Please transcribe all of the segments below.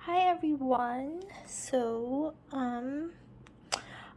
Hi everyone.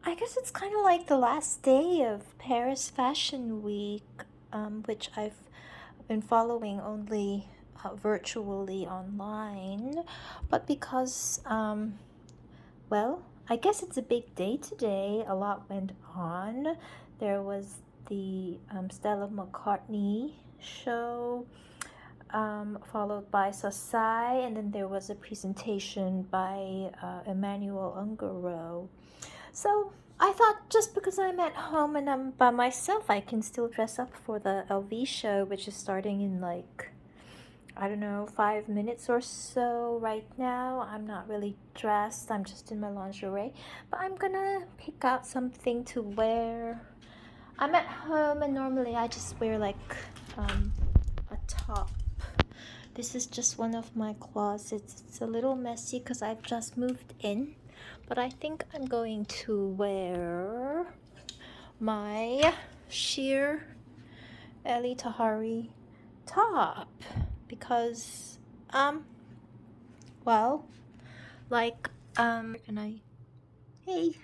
I guess it's kind of like the last day of Paris Fashion Week, which I've been following only virtually online. But because, I guess it's a big day today. A lot went on. There was the Stella McCartney show, followed by Sasai, and then there was a presentation by Emmanuel Ungaro. So I thought just because I'm at home and I'm by myself, I can still dress up for the LV show, which is starting in I don't know, 5 minutes or so right now. I'm not really dressed, I'm just in my lingerie, but I'm gonna pick out something to wear. I'm at home and normally I just wear a top. This is just one of my closets. It's a little messy because I've just moved in, but I think I'm going to wear my sheer Eli Tahari top because, well, where can I, hey,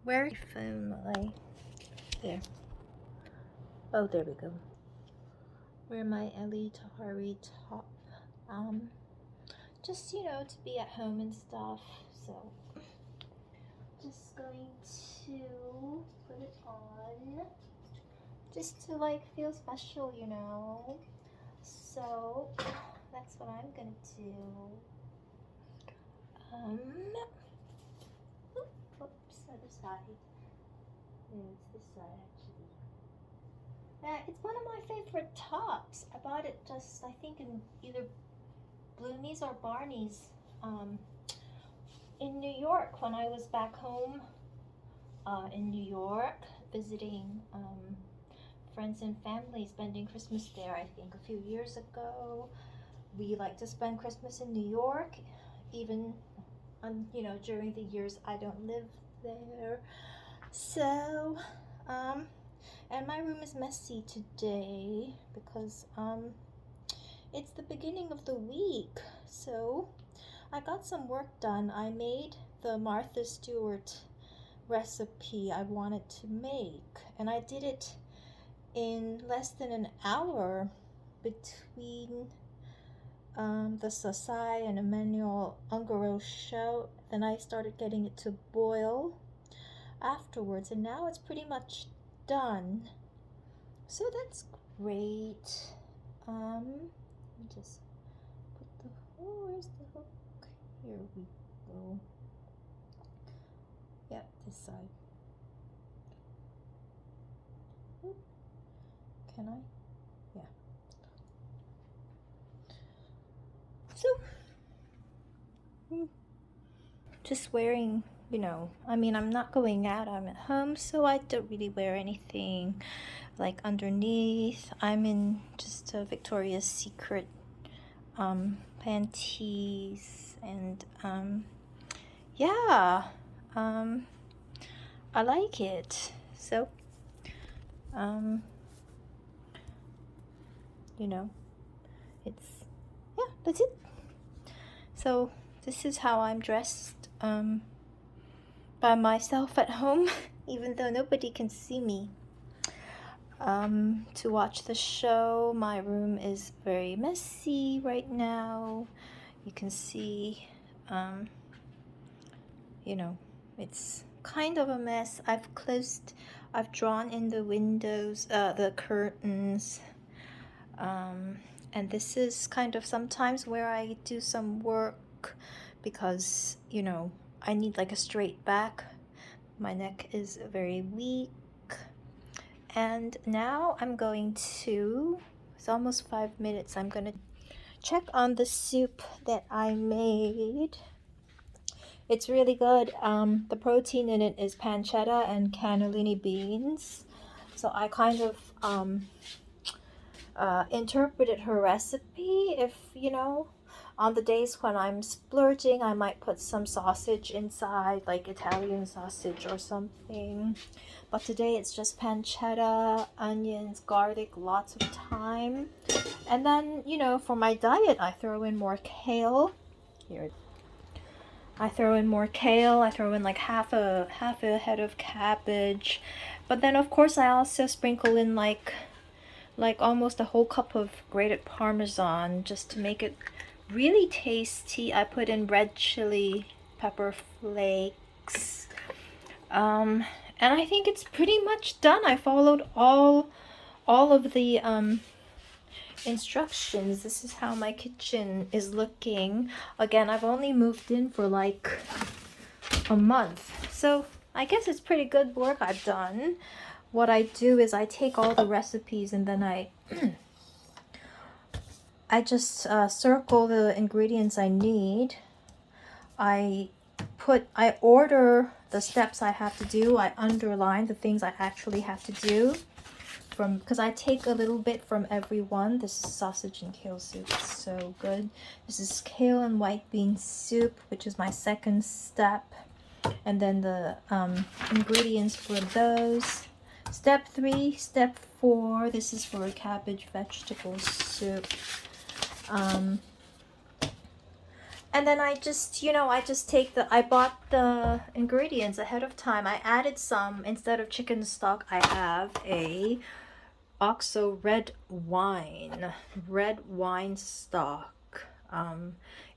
where is my phone? There. Oh, there we go. Wear my Eli Tahari top. Just to be at home and stuff. So just going to put it on just to feel special, So that's what I'm gonna do. Oops, other side. It's this side actually. Yeah, it's one of my favorite tops. I bought it just I think in either Bloomies or Barney's in New York when I was back home in New York visiting friends and family, spending Christmas there. I think a few years ago. We like to spend Christmas in New York, even during the years I don't live there. So and my room is messy today because it's the beginning of the week, so I got some work done. I made the Martha Stewart recipe I wanted to make, and I did it in less than an hour between the Sasai and Emmanuel Ungaro show. Then I started getting it to boil afterwards, and now it's pretty much done. So that's great. Let me just put where's the hook? Here we go. Yep, this side. Oop. Can I? Yeah. So, just wearing, I'm not going out, I'm at home, so I don't really wear anything underneath. I'm in just a Victoria's Secret panties, and yeah, I like it. So it's, yeah, that's it. So this is how I'm dressed by myself at home, even though nobody can see me. To watch the show. My room is very messy right now. You can see, it's kind of a mess. I've drawn in the windows, the curtains, and this is kind of sometimes where I do some work because, I need a straight back. My neck is very weak. And now I'm going to, it's almost 5 minutes, I'm going to check on the soup that I made. It's really good. The protein in it is pancetta and cannellini beans. So I kind of interpreted her recipe. If, on the days when I'm splurging, I might put some sausage inside, like Italian sausage or something. But today it's just pancetta, onions, garlic, lots of thyme. And then, for my diet, I throw in more kale, Here, I throw in more kale. I throw in like half a head of cabbage, but then of course I also sprinkle in like almost a whole cup of grated Parmesan just to make it really tasty. I put in red chili pepper flakes. And I think it's pretty much done. I followed all of the instructions. This is how my kitchen is looking. Again, I've only moved in for like a month, so I guess it's pretty good work I've done. What I do is I take all the recipes and then I just circle the ingredients I need. I order the steps I have to do. I underline the things I actually have to do, because I take a little bit from every one. This is sausage and kale soup. It's so good. This is kale and white bean soup, which is my second step. And then the ingredients for those. Step 3, step 4. This is for a cabbage vegetable soup. And then I just, I bought the ingredients ahead of time. I added some, instead of chicken stock, I have a OXO red wine stock.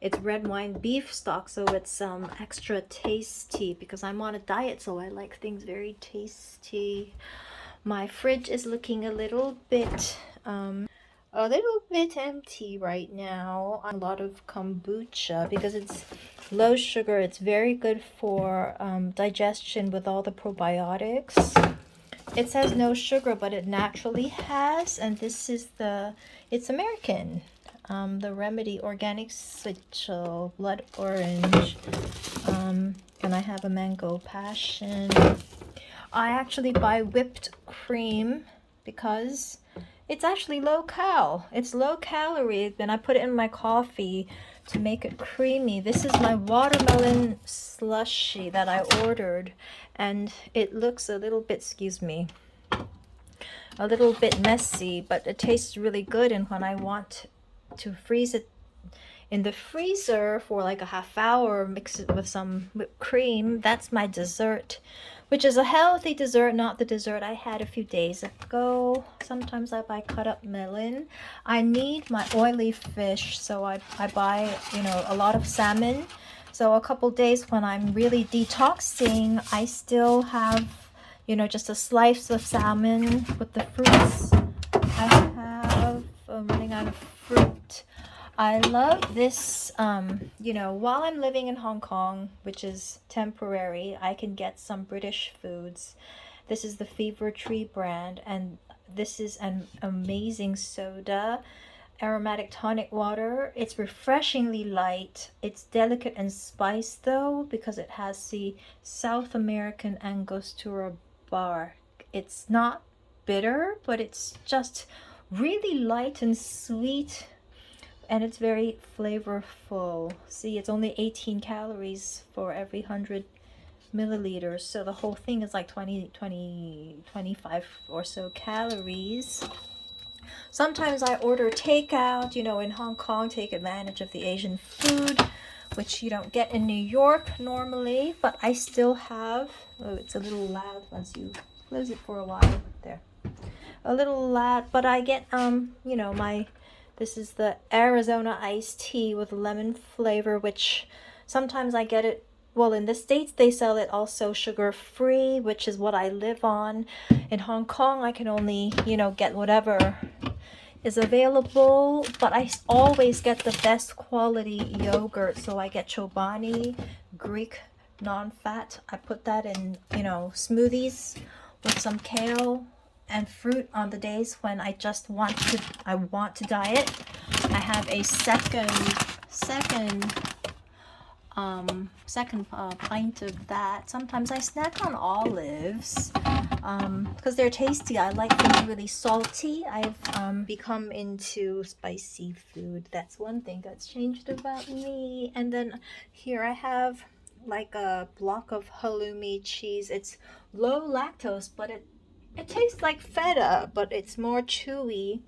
It's red wine beef stock, so it's extra tasty because I'm on a diet, so I like things very tasty. My fridge is looking a little bit empty right now. A lot of kombucha because it's low sugar. It's very good for digestion with all the probiotics. It says no sugar, but it naturally has. And this is it's American. The Remedy Organic Switch Blood Orange. And I have a Mango Passion. I actually buy whipped cream because it's actually low-cal. It's low-calorie. Then I put it in my coffee to make it creamy. This is my watermelon slushy that I ordered, and it looks a little bit, a little bit messy, but it tastes really good. And when I want to freeze it in the freezer for like a half hour, mix it with some whipped cream, that's my dessert, which is a healthy dessert, not the dessert I had a few days ago. Sometimes I buy cut up melon. I need my oily fish, so I buy, a lot of salmon. So a couple days when I'm really detoxing, I still have, just a slice of salmon with the fruits. I'm running out of fruit. I love this, while I'm living in Hong Kong, which is temporary, I can get some British foods. This is the Fever Tree brand, and this is an amazing soda, aromatic tonic water. It's refreshingly light. It's delicate and spiced though, because it has the South American Angostura bark. It's not bitter, but it's just really light and sweet. And it's very flavorful. See, it's only 18 calories for every 100 milliliters. So the whole thing is like 25 or so calories. Sometimes I order takeout, in Hong Kong, take advantage of the Asian food, which you don't get in New York normally. But I still have, it's a little loud once you close it for a while. There. A little loud, but I get, this is the Arizona iced tea with lemon flavor, which sometimes I get it, in the States they sell it also sugar-free, which is what I live on. In Hong Kong, I can only, get whatever is available, but I always get the best quality yogurt. So I get Chobani, Greek non-fat. I put that in, smoothies with some kale and fruit on the days when I just want to diet. I have a second pint of that. Sometimes I snack on olives because they're tasty. I like them really salty. I've become into spicy food. That's one thing that's changed about me. And then here I have like a block of halloumi cheese. It's low lactose, but it tastes like feta, but it's more chewy.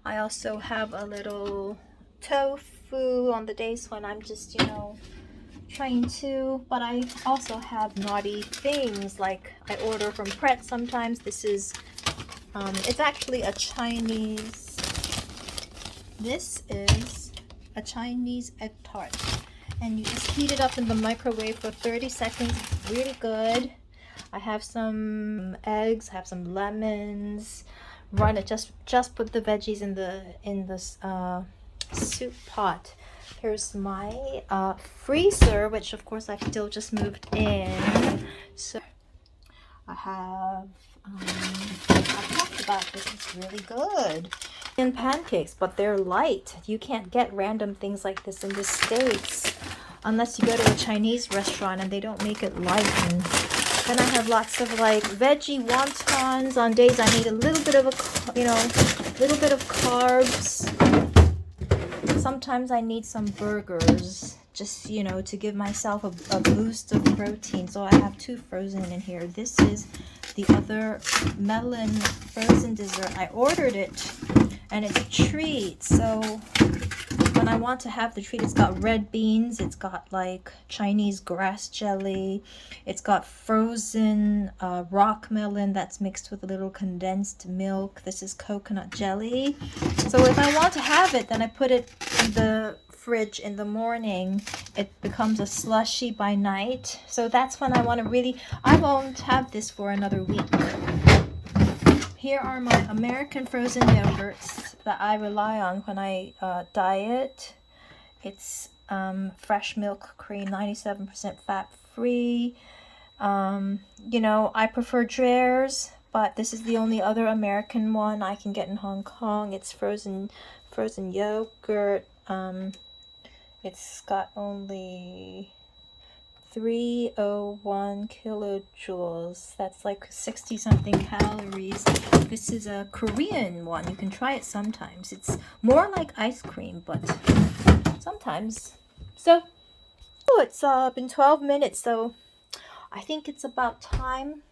I also have a little tofu on the days when I'm just, you know, trying to. But I also have naughty things, like I order from Pret sometimes. This is, it's actually a Chinese, this is a Chinese egg tart. And you just heat it up in the microwave for 30 seconds. It's really good. I have some eggs, I have some lemons. Run it, just put the veggies in the soup pot. Here's my freezer, which of course I've still just moved in. So I have I've talked about this. It's really good. And pancakes, but they're light. You can't get random things like this in the States unless you go to a Chinese restaurant and they don't make it light. And then I have lots of like veggie wontons on days I need a little bit of a, you know, little bit of carbs. Sometimes I need some burgers, just, you know, to give myself a boost of protein. So I have 2 frozen in here. This is the other melon frozen dessert. I ordered it and it's a treat. So when I want to have the treat, it's got red beans, it's got like Chinese grass jelly, it's got frozen rock melon that's mixed with a little condensed milk. This is coconut jelly. So if I want to have it, then I put it in the fridge in the morning. It becomes a slushy by night. So that's when I want to really, I won't have this for another week. Here are my American frozen yogurts that I rely on when I diet. It's fresh milk cream, 97% fat free. You know, I prefer Dreher's, but this is the only other American one I can get in Hong Kong. It's frozen yogurt. It's got only 301 kilojoules. That's like 60 something calories. This is a Korean one. You can try it sometimes. It's more like ice cream, but sometimes. So, oh, it's been 12 minutes, so I think it's about time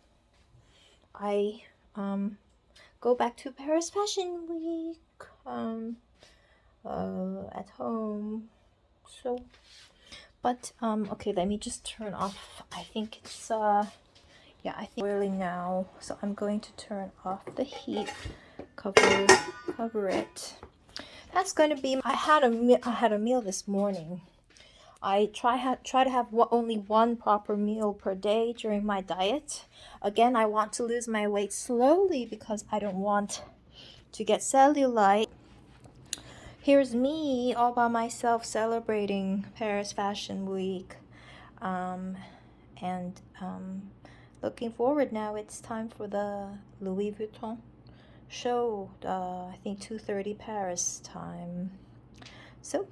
I go back to Paris Fashion Week at home. So, but okay, let me just turn off. I think it's yeah, I think boiling now, so I'm going to turn off the heat. Cover it. That's going to be. I had a meal this morning. I try to have only one proper meal per day during my diet. Again, I want to lose my weight slowly because I don't want to get cellulite. Here's me all by myself celebrating Paris Fashion Week, and looking forward now. It's time for the Louis Vuitton show. I think 2:30 Paris time. So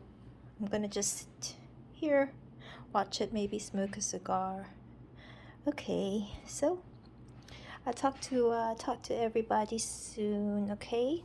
I'm gonna just sit here, watch it, maybe smoke a cigar. Okay, so I'll talk to everybody soon. Okay.